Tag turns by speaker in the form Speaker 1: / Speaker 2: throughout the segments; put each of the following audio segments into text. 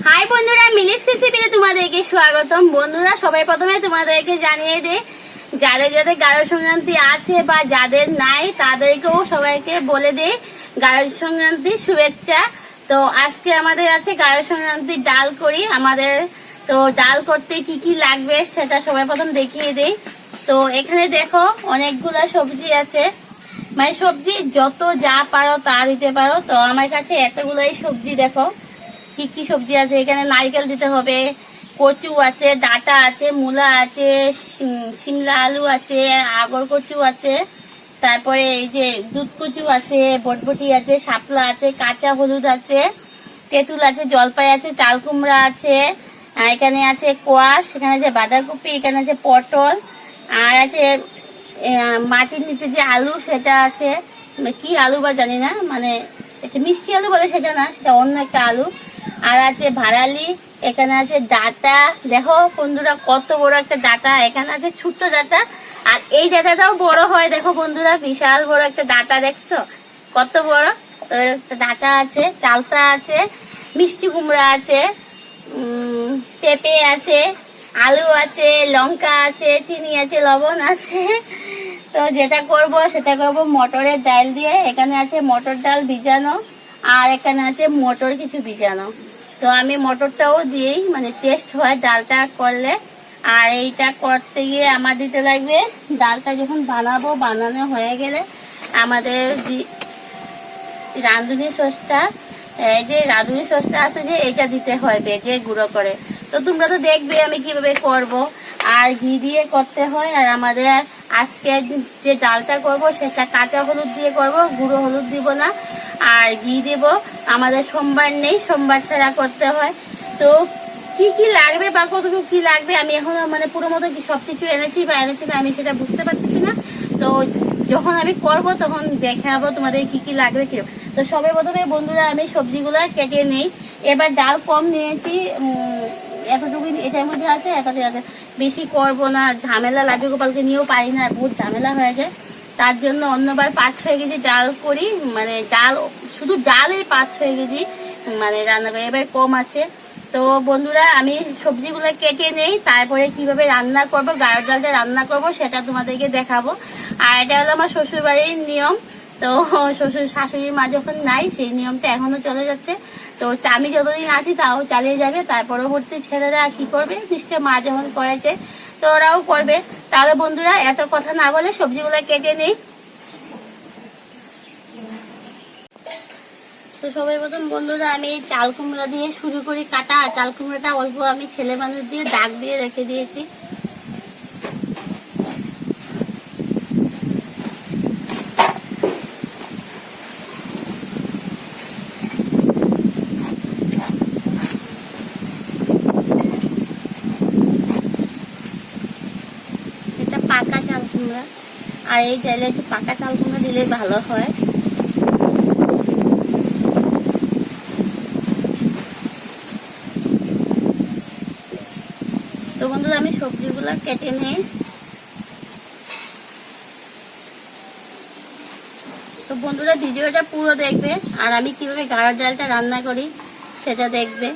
Speaker 1: High বন্ধুরা, মিলিস রেসিপিতে তোমাদেরকে স্বাগতম। বন্ধুরা, সবাই প্রথমে তোমাদেরকে জানিয়ে দে, যাদের যাদের গারো সংক্রান্তি আছে বা যাদের নাই তাদেরকেও সবাইকে বলে দে গারো সংক্রান্তির শুভেচ্ছা। তো আজকে আমাদের আছে গারো সংক্রান্তির ডাল করি আমাদের। তো ডাল করতে কি কি লাগবে সেটা সবাই প্রথম দেখিয়ে দেই। তো এখানে দেখো অনেকগুলা সবজি আছে, মানে সবজি যত যা পারো তা দিতে পারো। তো আমার কাছে এতগুলাই সবজি, দেখো কি কি সবজি আছে। এখানে নারকেল দিতে হবে, কচু আছে, ডাঁটা আছে, মূলা আছে, শিমলা আলু আছে, আগর কচু আছে, তারপরে এই যে দুধ কচু আছে, বটবটি আছে, শাপলা আছে, কাঁচা হলুদ আছে, তেঁতুল আছে, জলপাই আছে, চাল কুমড়া আছে, এখানে আছে কোয়াশ, এখানে আছে বাঁধাকপি, এখানে আছে পটল, আর আছে মাটির নিচে যে আলু সেটা আছে, কি আলু বা জানি না, মানে একটা মিষ্টি আলু বলে সেটা না, সেটা অন্য একটা আলু। আর আছে ভাড়ালি, এখানে আছে ডাঁটা, দেখো বন্ধুরা কত বড় একটা ডাঁটা, এখানে আছে ছোট্ট ডাঁটা, আর এই ডাঁটাটাও বড় হয়, দেখো বন্ধুরা বিশাল বড় একটা ডাঁটা, দেখছো কত বড়। তো একটা ডাঁটা আছে, চালতা আছে, মিষ্টি কুমড়া আছে, পেঁপে আছে, আলু আছে, লঙ্কা আছে, চিনি আছে, লবণ আছে। তো যেটা করব সেটা করব মটরের ডাল দিয়ে। এখানে আছে মটর ডাল ভিজানো, আর এখানে আছে মটর কিছু ভিজানো। তো আমি মটরটাও দিই, মানে টেস্ট হয় ডালটা করলে। আর এইটা করতে গিয়ে আমার দিতে লাগবে, ডালটা যখন বানাবো, বানানো হয়ে গেলে আমাদের রাঁধুনি সসটা, এই যে রাঁধুনি সসটা আছে যে এটা দিতে হয় ভেজে গুঁড়ো করে। তো তোমরা তো দেখবে আমি কিভাবে করব। আর ঘি দিয়ে করতে হয়। আর আমাদের আজকে যে ডালটা করব সেটা কাঁচা হলুদ দিয়ে করব, গুঁড়ো হলুদ দিব না। আর ঘি দেব, আমাদের সোমবার নেই, সোমবার ছাড়া করতে হয়। তো কি কি লাগবে বা কতটুকু কি লাগবে আমি এখনো মানে পুরো মতো সবকিছু এনেছি বা এনেছি না আমি সেটা বুঝতে পারছি না। তো যখন আমি করব তখন দেখাবো তোমাদের কি কি লাগবে কি। তো সবে প্রথমে বন্ধুরা আমি সবজিগুলো কেটে নেই। এবার ডাল কম নিয়েছি, এতটুকু এটার মধ্যে আছে, এতটুকু আছে, বেশি করব না, ঝামেলা লাগে, গোপালকে নিয়েও পারি না, বহুত ঝামেলা হয়ে যায়। তার জন্য অন্যবার 5-6 কেজি ডাল করি, মানে ডাল শুধু ডালে 5-6 কেজি মানে রান্না করি, এবার কম আছে। তো বন্ধুরা আমি সবজিগুলো কেটে নেই, তারপরে কিভাবে রান্না করব, গাঢ় ডালটা রান্না করব সেটা তোমাদেরকে দেখাবো। আর এটা হলো আমার শ্বশুর বাড়ির নিয়ম। তো শ্বশুর শাশুড়ি মা যখন নাই সেই নিয়মটা এখনো চলে যাচ্ছে। তো আমি যতদিন আছি তাও চালিয়ে যাবে। তার পরবর্তী ছেলেরা কি করবে, নিশ্চয় মা যখন করেছে তো ওরাও করবে। তাহলে বন্ধুরা এত কথা না বলে সবজিগুলো কেটে নেই। তো সবাই প্রথম বন্ধুরা আমি চাল কুমড়া দিয়ে শুরু করি কাটা। চাল কুমড়াটা অল্প আমি ছেলে মানুষ দিয়ে দাগ দিয়ে রেখে দিয়েছি। এটা পাকা চাল কুমড়া, আর এই ডালে একটু পাকা চাল কুমড়া দিলে ভালো হয়। তো বন্ধুরা আমি সবজিগুলো কেটে নিই। তো বন্ধুরা ভিডিওটা পুরো দেখবে, আর আমি কিভাবে গাঢ় ডালটা রান্না করি সেটা দেখবে।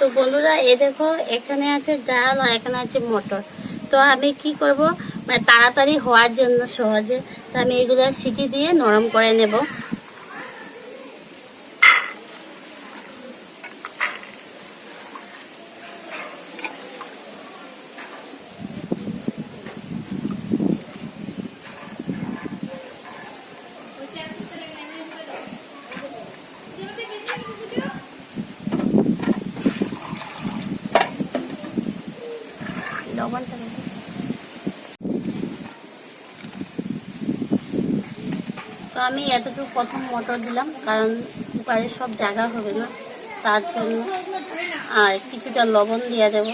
Speaker 1: তো বন্ধুরা এ দেখো এখানে আছে ডাল আর এখানে আছে মটর। তো আমি কি করব, মানে তাড়াতাড়ি হওয়ার জন্য সহজে, তো আমি এগুলো সিটি দিয়ে নরম করে নেব। লবণটা তো আমি এতটুকু প্রথম মটর দিলাম, কারণ কুকারে সব জায়গা হবে না তার জন্য। আর কিছুটা লবণ দিয়ে দেব।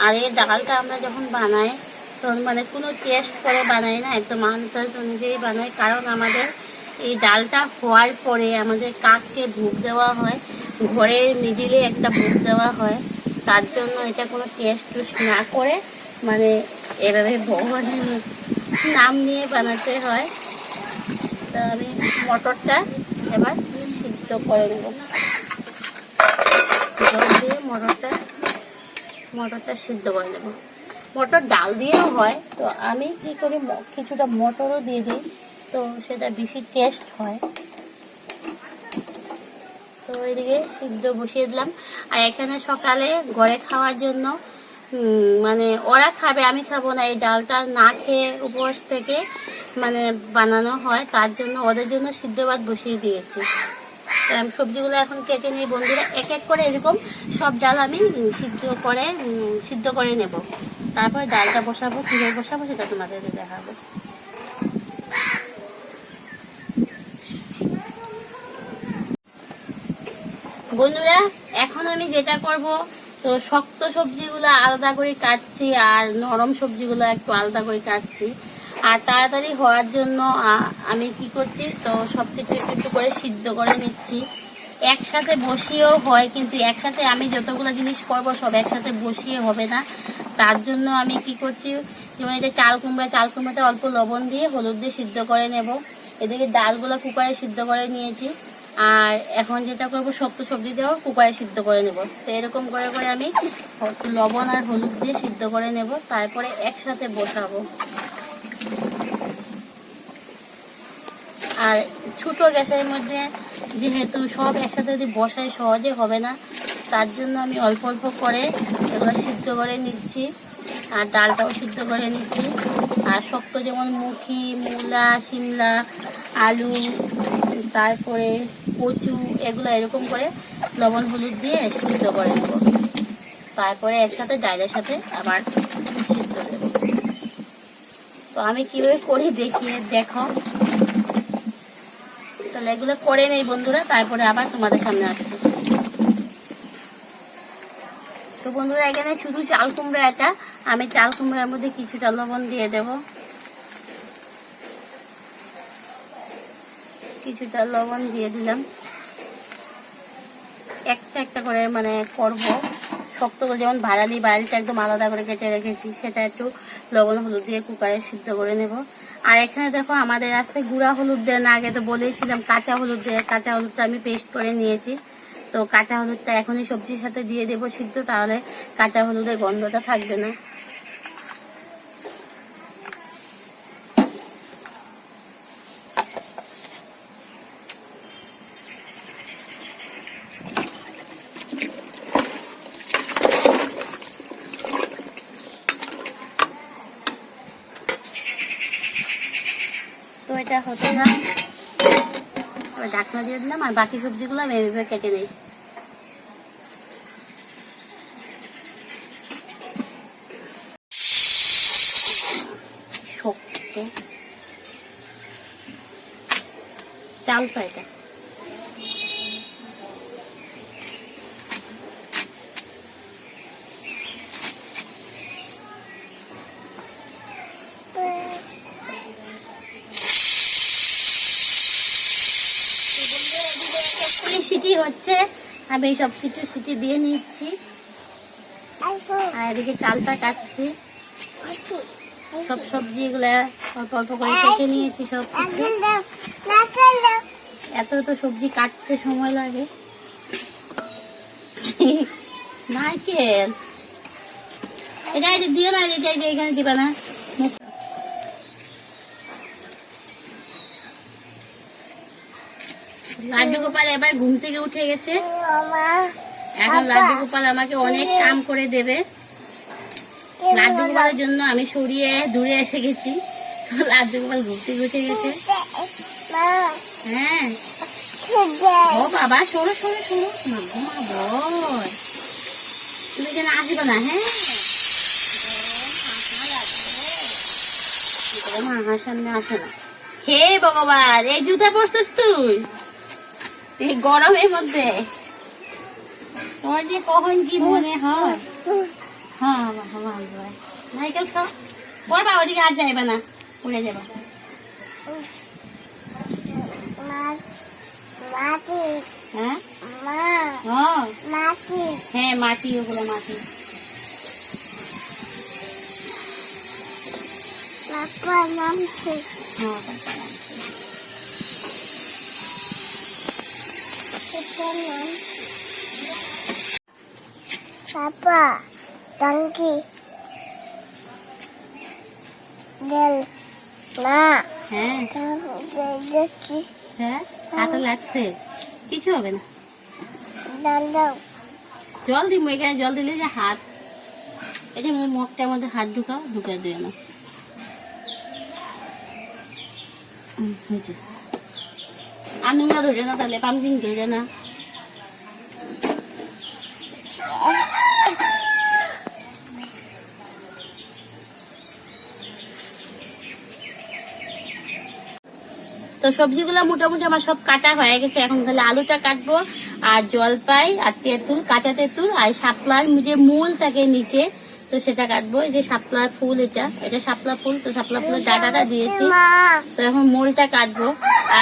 Speaker 1: আর এই ডালটা আমরা যখন বানাই তখন মানে কোনো টেস্ট করে বানাই না, একদম আন্দাজ অনুযায়ী বানাই। কারণ আমাদের এই ডালটা হওয়ার পরে আমাদের কাককে ভোগ দেওয়া হয়, ঘরের মিডিলে একটা ভোগ দেওয়া হয়। তার জন্য এটা কোনো টেস্ট টুস্ট না করে মানে এভাবে ভগবানের নাম নিয়ে বানাতে হয়। তো আমি মটরটা এবার সিদ্ধ করে নেব, জল দিয়ে মটরটা সিদ্ধ করে নেব। মটর ডাল দিয়েও হয়, তো আমি কি করি কিছুটা মটরও দিয়ে দিই, তো সেটা বেশি টেস্ট হয়। তো এদিকে সিদ্ধ বসিয়ে দিলাম। আর এখানে সকালে ঘরে খাওয়ার জন্য মানে ওরা খাবে, আমি খাবো না, এই ডালটা না খেয়ে উপবাস থেকে মানে বানানো হয়, তার জন্য ওদের জন্য সিদ্ধ ভাত বসিয়ে দিয়েছি। সবজিগুলো এখন কেটে নিই বন্ধুরা, এক এক করে এরকম সব ডাল আমি সিদ্ধ করে নেব। তারপর ডালটা বসাবো, কীভাবে বসাবো সেটা তোমাদেরকে দেখাবো। বন্ধুরা এখন আমি যেটা করব, তো শক্ত সবজিগুলো আলাদা করে কাটছি আর নরম সবজিগুলো একটু আলাদা করে কাটছি। আর তাড়াতাড়ি হওয়ার জন্য আমি কি করছি, তো সব কিছু একটু একটু করে সিদ্ধ করে নিচ্ছি। একসাথে বসিয়েও হয়, কিন্তু একসাথে আমি যতগুলো জিনিস করব সব একসাথে বসিয়ে হবে না। তার জন্য আমি কি করছি, যেমন এটা চাল কুমড়াটা অল্প লবণ দিয়ে হলুদ দিয়ে সিদ্ধ করে নেব। এদিকে ডালগুলো কুকারে সিদ্ধ করে নিয়েছি। আর এখন যেটা করবো, শক্ত সবজি দিয়েও কুকারে সিদ্ধ করে নেব। তো এরকম করে করে আমি লবণ আর হলুদ দিয়ে সিদ্ধ করে নেব, তারপরে একসাথে বসাবো। আর ছোট গ্যাসের মধ্যে যেহেতু সব একসাথে যদি বসাই সহজে হবে না, তার জন্য আমি অল্প অল্প করে এগুলো সিদ্ধ করে নিচ্ছি। আর ডালটাও সিদ্ধ করে নিচ্ছি। আর শক্ত যেমন মুখি, মূলা, শিমলা, আলু, তারপরে কচু, এগুলো এরকম করে লবণ হলুদ দিয়ে সিদ্ধ করে নেব। তারপরে একসাথে ডালের সাথে আবার সিদ্ধ দেব। তো আমি কিভাবে করি দেখো। তাহলে এগুলো করে নেই বন্ধুরা, তারপরে আবার তোমাদের সামনে আসছি। তো বন্ধুরা এখানে শুধু চাল কুমড়া, এটা আমি চাল কুমড়ার মধ্যে কিছুটা লবণ দিয়ে দেব, কিছুটা লবণ দিয়ে দিলাম। একটা একটা করে মানে করব, শক্ত করে যেমন বাড়ালিটা একদম আলাদা করে কেটে রেখেছি, সেটা একটু লবণ হলুদ দিয়ে কুকারে সিদ্ধ করে নেব। আর এখানে দেখো আমাদের আছে গুঁড়া হলুদ দেয় না, আগে তো বলেছিলাম কাঁচা হলুদ দেয়। কাঁচা হলুদটা আমি পেস্ট করে নিয়েছি। তো কাঁচা হলুদটা এখনই সবজির সাথে দিয়ে দেবো সিদ্ধ, তাহলে কাঁচা হলুদের গন্ধটা থাকবে না। তো এটা হতে না, ঢাকনা দিয়ে দিলাম। আর বাকি সবজিগুলো আমি এভাবে কেটে নিই। শক্ত চালটা এটা, সিটি হচ্ছে, আমি সবকিছু সিটি দিয়ে নিচ্ছি। আর এদিকে চালটা কাটছি, সব সবজি এগুলা অল্প অল্প করে কেটে নিয়েছি সব কিছু। এত তো সবজি কাটতে সময় লাগে। নারকেল এটা দিও না, এটা এখানে দিবা না। লাড্ডু গোপাল এবার ঘুম থেকে উঠে গেছে। এখন লাড্ডু গোপাল আমাকে অনেক কাম করে দেবে। লাড্ডু গোপালের জন্য আমি সরিয়ে দূরে এসে গেছি। লাড্ডু গোপাল ঘুম থেকে উঠে গেছে। হ্যাঁ ও বাবা, সরো সরো সরো, বল তুমি যেন আসবে না। হ্যাঁ মার সামনে আসে না। হে ভগবান, এই জুতা পরছিস তুই এই গরমের মধ্যে? তোমার যে কখন কি মনে হয়। হ্যাঁ নারকেল খাও পড়বা, ওদিকে আর যাইবা না, উড়ে যাবা। হ্যাঁ হ্যাঁ মাটি, ওগুলো মাটি।
Speaker 2: Papa, donkey, girl, ma,
Speaker 1: হ্যাঁ
Speaker 2: donkey,
Speaker 1: হ্যাঁ হাতে লাগছে, কিছু হবে না।
Speaker 2: dando,
Speaker 1: জল দিব, এখানে জল দিলে যে হাত, এই যে মুখটার মধ্যে হাত ঢুকাও, ঢুকে দিও না। হয়েছে। আর নোংরা ধরে না, তাহলে পাম্পকিন ধরে না। তো সবজিগুলো মোটামুটি আমার সব কাটা হয়ে গেছে, এখন তাহলে আলুটা কাটবো, আর জলপাই আর তেঁতুল, কাঁচা তেঁতুল, আর শাপলার যে মূল থাকে নিচে, তো সেটা কাটবো। এই যে শাপলার ফুল, এটা শাপলা ফুল, তো শাপলা ফুলের ডাঁটাটা দিয়েছি, তো এখন মূলটা কাটবো।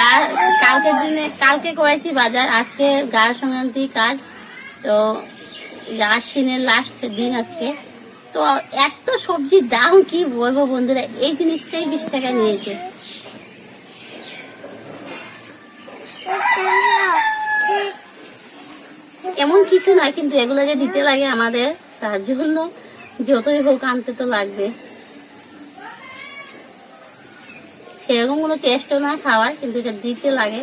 Speaker 1: আর কালকে করেছি বাজার, আজকে গাঢ় সংক্রান্তি কাজ, তো আশ্বিনের লাস্ট দিন আজকে। তো এত সবজির দাম কি বলবো বন্ধুরা, এই জিনিসটাই 20 টাকা নিয়েছে। এমন কিছু নয়, কিন্তু এগুলো যে দিতে লাগে আমাদের, তার জন্য যতই হোক আনতে তো লাগবে। সেরকম কোনো টেস্টও না খাওয়ার, কিন্তু এটা দিতে লাগে।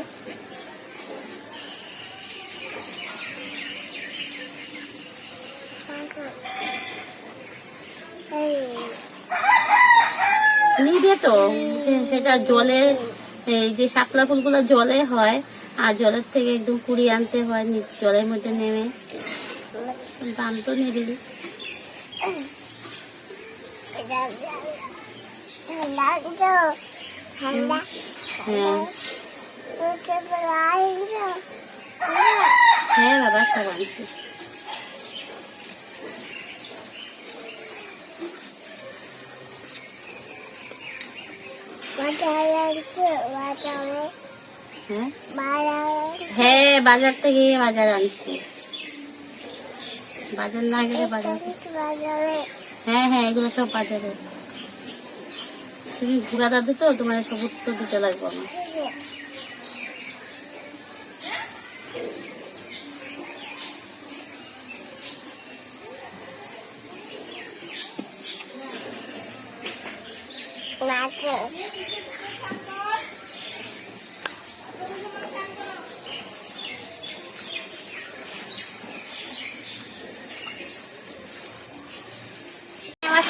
Speaker 1: নিবে তো, সেটা জলে, এই যে শাপলা ফুলগুলো জলে হয়, আর জলের থেকে একদম কুড়িয়ে আনতে হয় জলের মধ্যে নেমে, দাম তো নেবে। হ্যাঁ বাবা, সব আনছি। হ্যাঁ বাজার থেকে বাজার আনছি, বাজার না গেলে বাজার। হ্যাঁ হ্যাঁ এগুলো সব বাজারে। তুমি ঘুরা দাদু তো, তোমার সব উত্তর দিতে লাগবে না।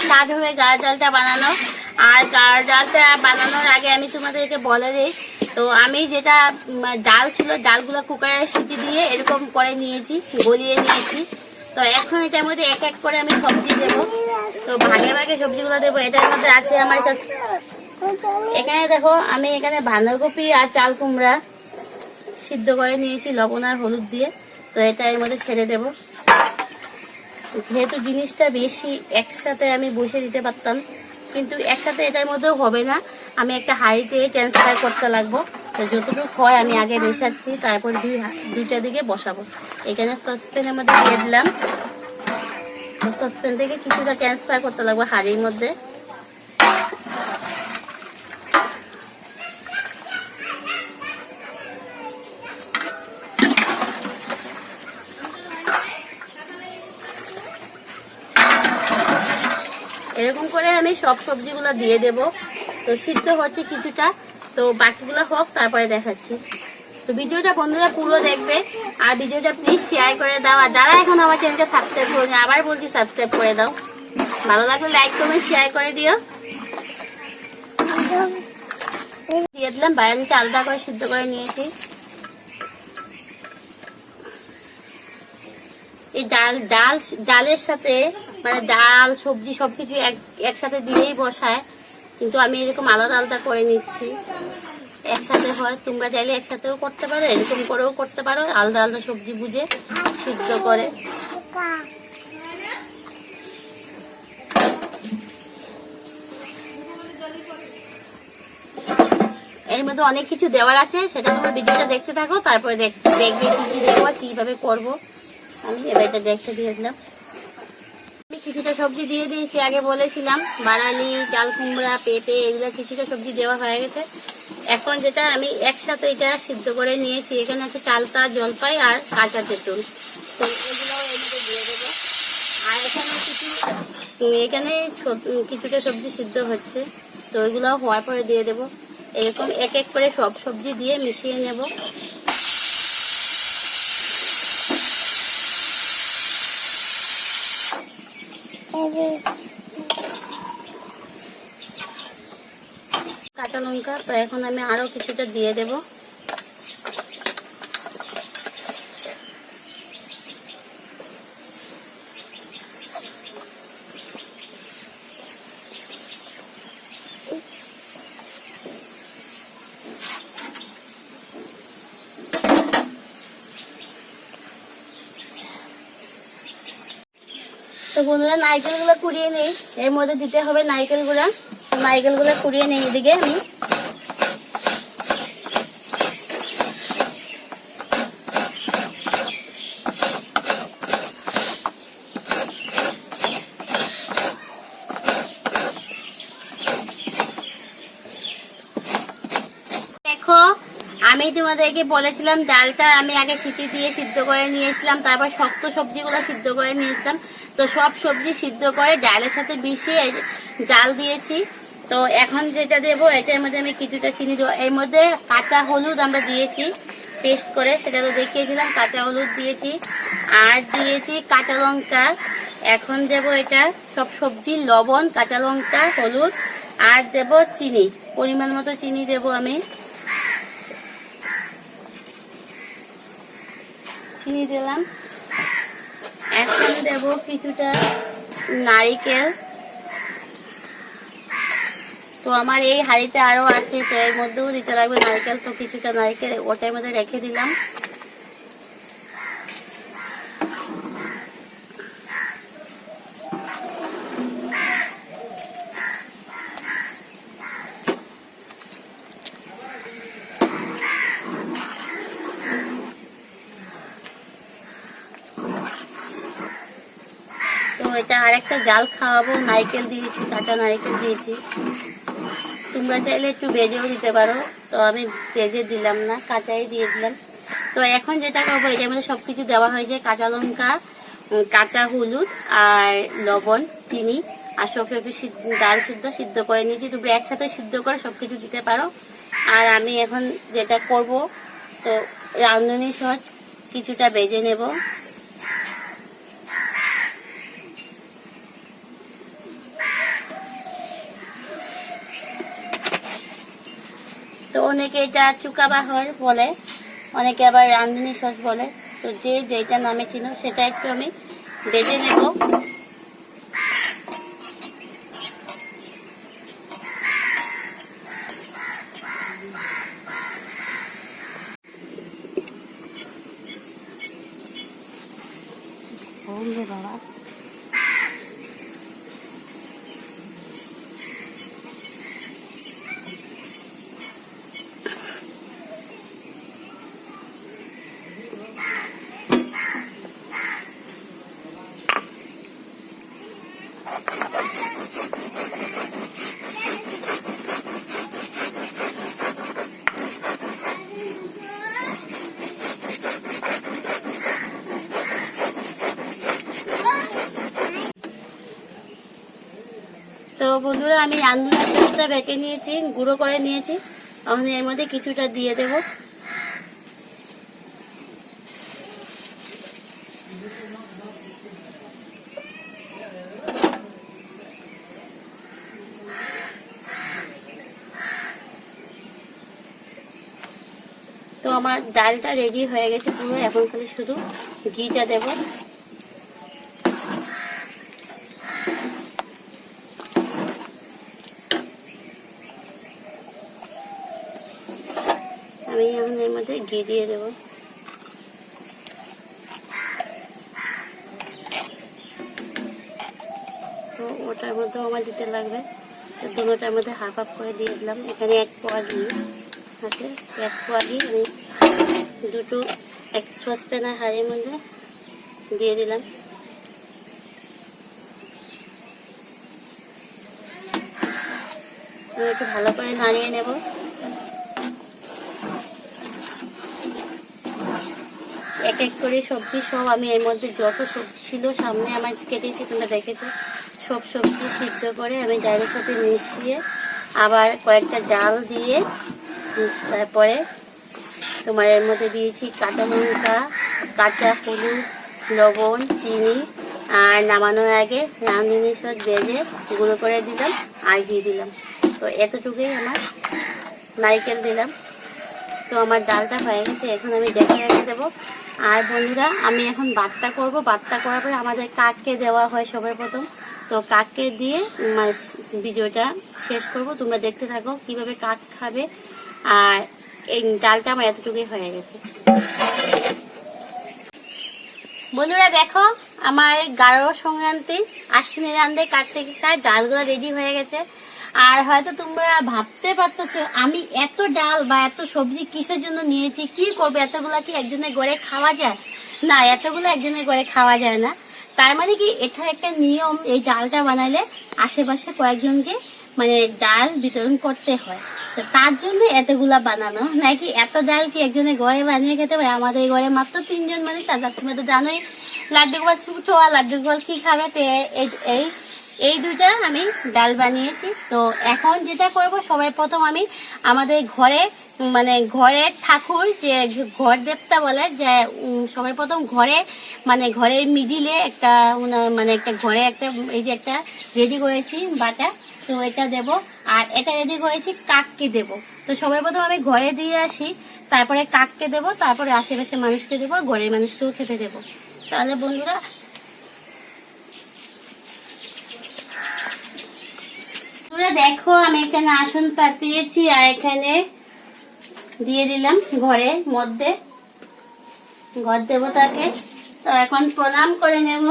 Speaker 1: স্টার্ট হবে গাঢ় ডালটা বানানো, আর গাঢ় ডালটা বানানোর আগে আমি তোমাদেরকে বলে দিই, তো আমি যেটা ডাল ছিল, ডালগুলো কুকারে সিটি দিয়ে এরকম করে নিয়েছি, গলিয়ে নিয়েছি। তো এখন এটার মধ্যে এক এক করে আমি সবজি দেবো, তো ভাগে ভাগে সবজিগুলো দেবো। এটার মধ্যে আছে আমার কাছে, এখানে দেখো আমি এখানে বাঁধাকপি আর চাল কুমড়া সিদ্ধ করে নিয়েছি লবণ আর হলুদ দিয়ে, তো এটা এর মধ্যে ছেড়ে দেবো। যেহেতু জিনিসটা বেশি, একসাথে আমি বসে দিতে পারতাম, কিন্তু একসাথে এটার মধ্যেও হবে না, আমি একটা হাঁড়িতে ট্রান্সফার করতে লাগবো। তো যতটুকু হয় আমি আগে মেশাচ্ছি, তারপর দুইটা দিকে বসাবো। এখানে সসপ্যানের মধ্যে দিয়ে দিলাম, সসপ্যান থেকে কিছুটা ট্রান্সফার করতে লাগবো হাঁড়ির মধ্যে। এরকম করে আমি সব সবজিগুলো দিয়ে দেব। তো সিদ্ধ হচ্ছে কিছুটা, তো বাকিগুলো হোক, তারপরে দেখাচ্ছি। তো ভিডিওটা বন্ধুরা পুরো দেখবে, আর ভিডিওটা প্লিজ শেয়ার করে দাও। আর যারা এখন আমার চ্যানেলটা সাবস্ক্রাইব করেনি, আবার বলছি সাবস্ক্রাইব করে দাও। ভালো লাগলে লাইক কমেন্ট শেয়ার করে দিও। দিয়ে দিলাম, বাইরেটা আলাদা করে সিদ্ধ করে নিয়েছি। এই ডালের সাথে, মানে ডাল সবজি সবকিছু একসাথে দিয়েই বসায়, কিন্তু আমি এরকম আলাদা আলাদা করে নিচ্ছি। একসাথে হয়, তোমরা চাইলে একসাথেও করতে পারো, এরকম করেও করতে পারো, আলাদা আলাদা সবজি বুঝে সিদ্ধ করে। মধ্যে অনেক কিছু দেওয়ার আছে, সেটা তোমরা ভিডিওটা দেখতে থাকো, তারপরে দেখবে কি দেবো আর কিভাবে করবো। আমি এবার এটা দেখতে দিয়ে দিলাম। আমি কিছুটা সবজি দিয়ে দিয়েছি, আগে বলেছিলাম বাড়ালি, চাল কুমড়া, পেঁপে, এগুলো কিছুটা সবজি দেওয়া হয়ে গেছে। এখন যেটা আমি একসাথে এটা সিদ্ধ করে নিয়েছি, এখানে আছে চালতা, জলপাই আর কাঁচা তেঁতুল, তো এগুলো এর মধ্যে দিয়ে দেবো। আর এখানে কিছুটা সবজি সিদ্ধ হচ্ছে, তো ওইগুলো হওয়ার পরে দিয়ে দেবো। এরকম এক এক করে সব সবজি দিয়ে মিশিয়ে নেব। কাঁচা লঙ্কা, তো এখন আমি আরো কিছুটা দিয়ে দেব। তো বন্ধুরা, নারকেল গুলো কুড়িয়ে নেই, এর মধ্যে দিতে হবে নারকেল গুলো কুড়িয়ে নেই এদিকে আমি। দেখো, আমি তোমাদেরকে বলেছিলাম ডালটা আমি আগে সিটি দিয়ে সিদ্ধ করে নিয়েছিলাম, তারপর শক্ত সবজিগুলো সিদ্ধ করে নিয়েছিলাম। তো সব সবজি সিদ্ধ করে ডালের সাথে মিশিয়ে জাল দিয়েছি। তো এখন যেটা দেবো, এটার মধ্যে আমি কিছুটা চিনি দেবো। এর মধ্যে কাঁচা হলুদ আমরা দিয়েছি পেস্ট করে, সেটা তো দেখিয়েছিলাম। কাঁচা হলুদ দিয়েছি আর দিয়েছি কাঁচা লঙ্কা। এখন দেবো এটা সব সবজি, লবণ, কাঁচা লঙ্কা, হলুদ, আর দেব চিনি, পরিমাণ মতো চিনি দেবো আমি। চিনি দিলাম। এখন দেব কিছুটা নারিকেল। তো আমার এই হাঁড়িতে আরো আছে, তো এর মধ্যেও দিতে লাগবে নারিকেল, তো কিছুটা নারিকেল ওটার মধ্যে রেখে দিলাম। তো এটা আরেকটা জাল খাওয়াবো। নারকেল দিয়েছি, কাঁচা নারকেল দিয়েছি, তোমরা চাইলে একটু ভেজেও দিতে পারো, তো আমি ভেজে দিলাম না, কাঁচাই দিয়ে দিলাম। তো এখন যেটা করবো, এটার মধ্যে সবকিছু দেওয়া হয়েছে, কাঁচা লঙ্কা, কাঁচা হলুদ আর লবণ, চিনি আর সব ডাল সিদ্ধ করে নিয়েছি। তোমরা একসাথে সিদ্ধ করে সবকিছু দিতে পারো। আর আমি এখন যেটা করব, তো রাঁধুনি সস কিছুটা ভেজে নেব। তো অনেকে এটা চুকাবাহর বলে, অনেকে আবার রাঁধুনি সস বলে, তো যে যেটা নামে চিনো সেটা একটু আমি ভেজে নেব। বাবা, তো বন্ধুরা, আমি রাঁধুনি সসটা বেটে নিয়েছি, গুঁড়ো করে নিয়েছি। এখন এর মধ্যে কিছুটা দিয়ে দেব। তো আমার ডালটা রেডি হয়ে গেছে পুরো, এখন খালি শুধু ঘিটা দেব। আমি এখন এর মধ্যে ঘি দিয়ে দেব। তো ওটার মধ্যেও আমার দিতে লাগবে, তো দুটোটার মধ্যে হাফ হাফ করে দিয়ে দিলাম। এখানে 1 পোয়া ঘি। আছে এক কোয়ালি আমি দুটো এক সসপ্যানের হাঁড়ির মধ্যে দিয়ে দিলাম। একটু ভালো করে নাড়িয়ে নেব। এক এক করে সবজি সব আমি এর মধ্যে যত সবজি ছিল সামনে আমার কেটেছি, তোমরা দেখেছো, সব সবজি সিদ্ধ করে আমি ডালের সাথে মিশিয়ে আবার কয়েকটা জাল দিয়ে তারপরে তোমার এর মধ্যে দিয়েছি কাঁচা লঙ্কা, কাঁচা হলুদ, লবণ, চিনি আর নামানোর আগে রাঁধুনি সস ভেজে গুঁড়ো করে দিলাম আর ঘি দিলাম। তো এতটুকুই আমার নারকেল দিলাম। তো আমার ডালটা হয়ে গেছে, এখন আমি ডেকে রেখে দেবো। আর বন্ধুরা আমি এখন বাট্টা করব। বাট্টা করার পরে আমাদের কাককে দেওয়া হয় সবার প্রথম, তো কাককে দিয়ে ভিডিওটা শেষ করব। তোমরা দেখতে থাকো কিভাবে কাক খাবে। আর এই ডালটা আমার এতটুকুই হয়ে গেছে। বন্ধুরা দেখো আমার গাঢ় সংক্রান্তি আশ্বিনী রান্ধে কাটতে কাটতে ডালগুলো রেডি হয়ে গেছে। আর হয়তো তোমরা ভাবতে পারতেছো আমি এত ডাল বা এত সবজি কিসের জন্য নিয়েছি, কি করবো, এতগুলা কি একজনের ঘরে খাওয়া যায়? না, এতগুলো একজনের ঘরে খাওয়া যায় না। তার মানে কি এটার একটা নিয়ম, এই ডালটা বানাইলে আশেপাশে কয়েকজনকে মানে ডাল বিতরণ করতে হয়। তো তার জন্য এতগুলা বানানো, নাকি এত ডাল কি একজনের ঘরে বানিয়ে খেতে পারে? আমাদের ঘরে মাত্র 3 জন মানুষ। আর তুমি তো জানোই লাড্ডু গোপাল ছোট আর লাড্ডু গোপাল কি খাবে। তো এই দুইটা আমি ডাল বানিয়েছি। তো এখন যেটা করব, সবাই প্রথম আমি আমাদের ঘরে মানে ঘরের ঠাকুর যে ঘর দেবতা বলে, যে সবাই প্রথম ঘরে মানে ঘরের মিডিলে একটা মানে একটা ঘরে একটা এই যে একটা রেডি করেছি বাটা, তো এটা দেব। আর এটা রেডি করেছি কাককে দেব। তো সবাই প্রথম আমি ঘরে দিয়ে আসি, তারপরে কাককে দেব, তারপরে আশেপাশে মানুষকে দেবো, ঘরের মানুষকেও খেতে দেব। তাহলে বন্ধুরা দেখো আমি এখানে আসন পাতিয়েছি আর এখানে দিয়ে দিলাম ঘরের মধ্যে ঘর দেবতাকে। তো এখন প্রণাম করে নেব।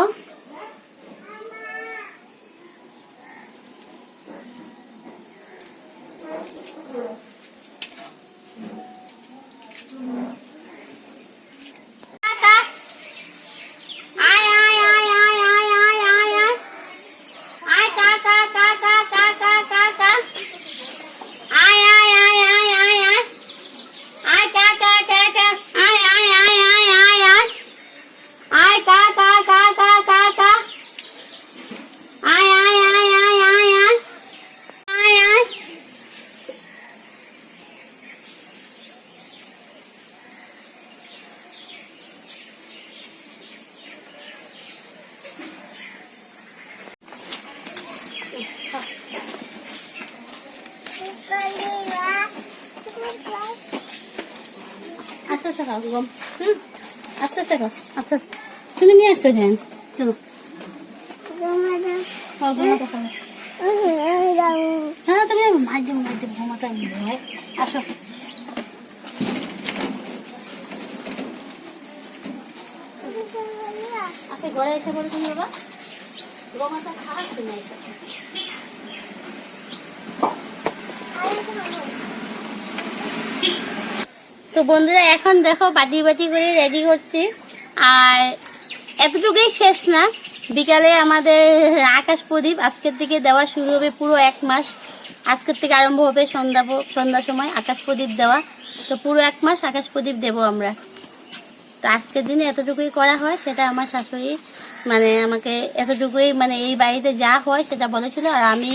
Speaker 1: আস্তে আস্তে খাও গম, আস্তে আস্তে খাও, আস্তে। তুমি নিয়ে আসছো কেন? চলো হ্যাঁ, তুমি মাঝে মাঝে ঘুমাতে হয়। আসো আপনি ঘরে এসে বলছেন বাবা গমাটা খাওয়ার তুমি এসে। তো বন্ধুরা এখন দেখো বাটি বাটি করে রেডি করছি। আর এতটুকুই শেষ না, বিকালে আমাদের আকাশ প্রদীপ আজকের থেকে দেওয়া শুরু হবে। পুরো 1 মাস আজকের থেকে আরম্ভ হবে। সন্ধ্যার সময় আকাশ প্রদীপ দেওয়া। তো পুরো 1 মাস আকাশ প্রদীপ দেবো আমরা। তো আজকের দিনে এতটুকুই করা হয়। সেটা আমার শাশুড়ি মানে আমাকে এতটুকুই মানে এই বাড়িতে যা হয় সেটা বলেছিল, আর আমি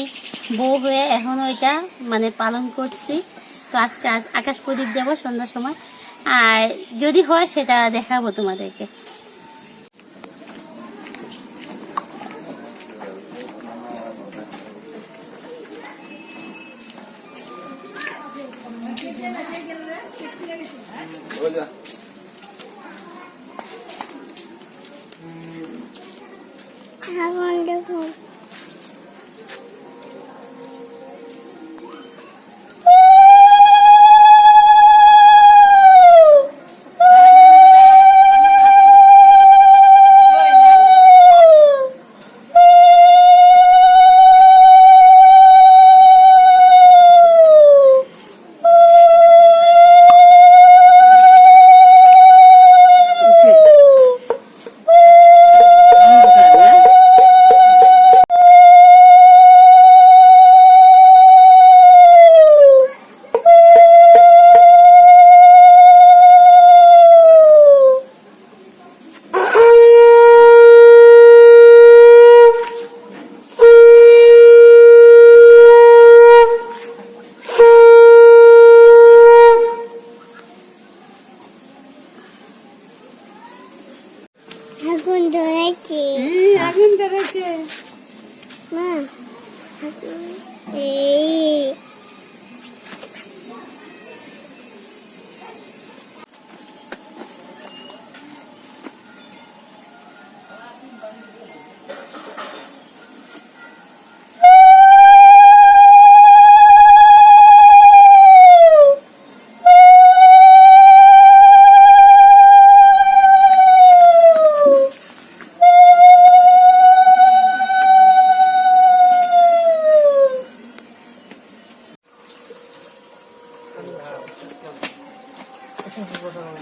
Speaker 1: বউ হয়ে এখনো এটা মানে পালন করছি। তো আজকে আকাশ প্রদীপ দেবো সন্ধ্যার সময়, আর যদি হয় সেটা দেখাবো তোমাদেরকে।
Speaker 2: wonderful. এই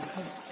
Speaker 3: Thank you.